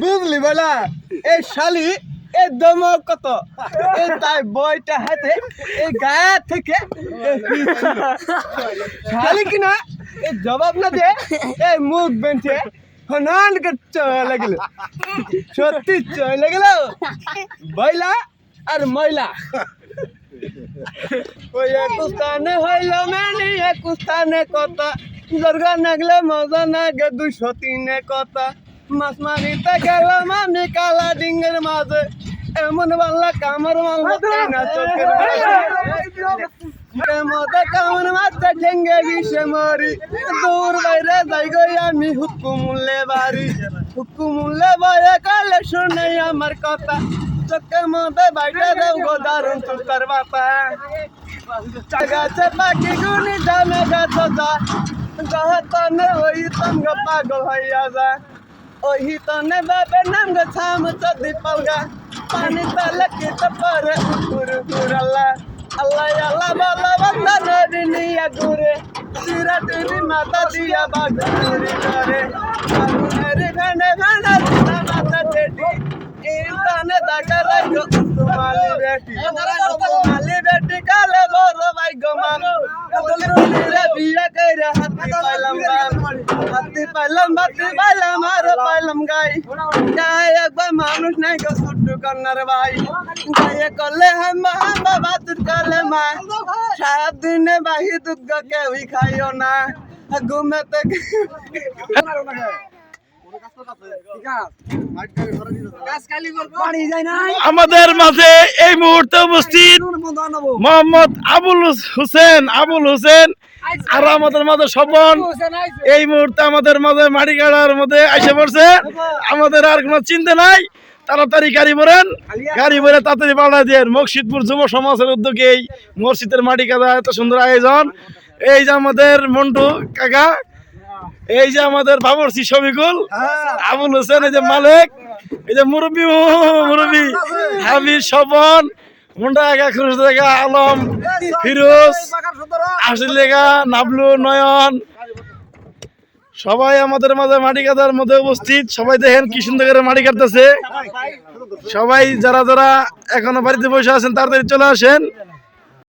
বুঝলি বলা এই শালি এই দমক কত এই তাই বইটা হাতে এই গায়ে থেকে শালি কিনা এই জবাব না দে এই মুখ বেঁচে হনান কে চলে গেল সত্যি চলে গেল বইলা আর ময়লা ওই একুস্তানে হইল মানে একুস্তানে কথা দুর্গা নাগলে মজা নাগে 203 কথা মাছ মারিতে গেলাম আমি কালা ডিঙ্গের মাঝে এমন বাংলা কামর মাংস না চোখের মধ্যে কামর মাঝে ঠেঙ্গে বিষে মরি দূর বাইরে যাই গই আমি হুকুমুল্লে বাড়ি হুকুমুল্লে বয়ে কালে শুনে আমার কথা চোখের মধ্যে বাইরে দেব গো দারুণ সুতার বাতা গাছে পাখি গুনি জানে গাছ যা গহতনে ওই তঙ্গ পাগল হইয়া যা ওই তনে বাবে নাম গো ছাম চদি পালগা পানি তলে কিত পরে উপুর পুরাল্লা আল্লাহ আল্লাহ বালা বান্দা নদিনিয়া ঘুরে সিরা টিনি মাতা দিয়া বাগুরি করে আগুনের ঘনে ঘনে দিনা মাতা টেটি ইনতানে দাগা রাখো মালি বেটি কালে বড় ভাই গমান দুলরে বিয়া কইরা হাতি পাইলাম আর পাইলাম গাই গায় একবার মানুষ নাই গো ছুট্টু কন্নার ভাই গায়ে করলে হাম্বা হাম্বা বাতুর করলে মা সাত দিনে বাহি দুধ গো কেউই খাইও না ঘুমেতে আমাদের মাঝে এই মুহূর্তে উপস্থিত মোহাম্মদ আবুল হোসেন আর আমাদের মাঝে স্বপন এই মুহূর্তে আমাদের মাঝে মাটি কাটার মধ্যে এসে পড়ছে। আমাদের আর কোনো চিন্তা নাই, তাড়াতাড়ি গাড়ি ভরে তাড়াতাড়ি পাঠা দিয়ে মকসিদপুর যুব সমাজের উদ্যোগে এই মসজিদের মাটি কাটা এত সুন্দর আয়োজন। এই যে আমাদের মন্টু কাকা, এই যে আমাদের বাবরচি শফিকুল, আবুল হোসেন, এই যে মালিক, এই যে মুরব্বী হাবিব, স্বপন, মুন্ডা একা, খুরুশ দেখা, আলম, ফিরোজ, আশিলেখা, নাবলু, নয়ন, সবাই আমাদের মাঝে মাটি কাটার মধ্যে উপস্থিত। সবাই দেখেন কি সুন্দর করে মাটি কাটতেছে। সবাই যারা এখনো বাড়িতে বসে আছেন তাড়াতাড়ি চলে আসেন।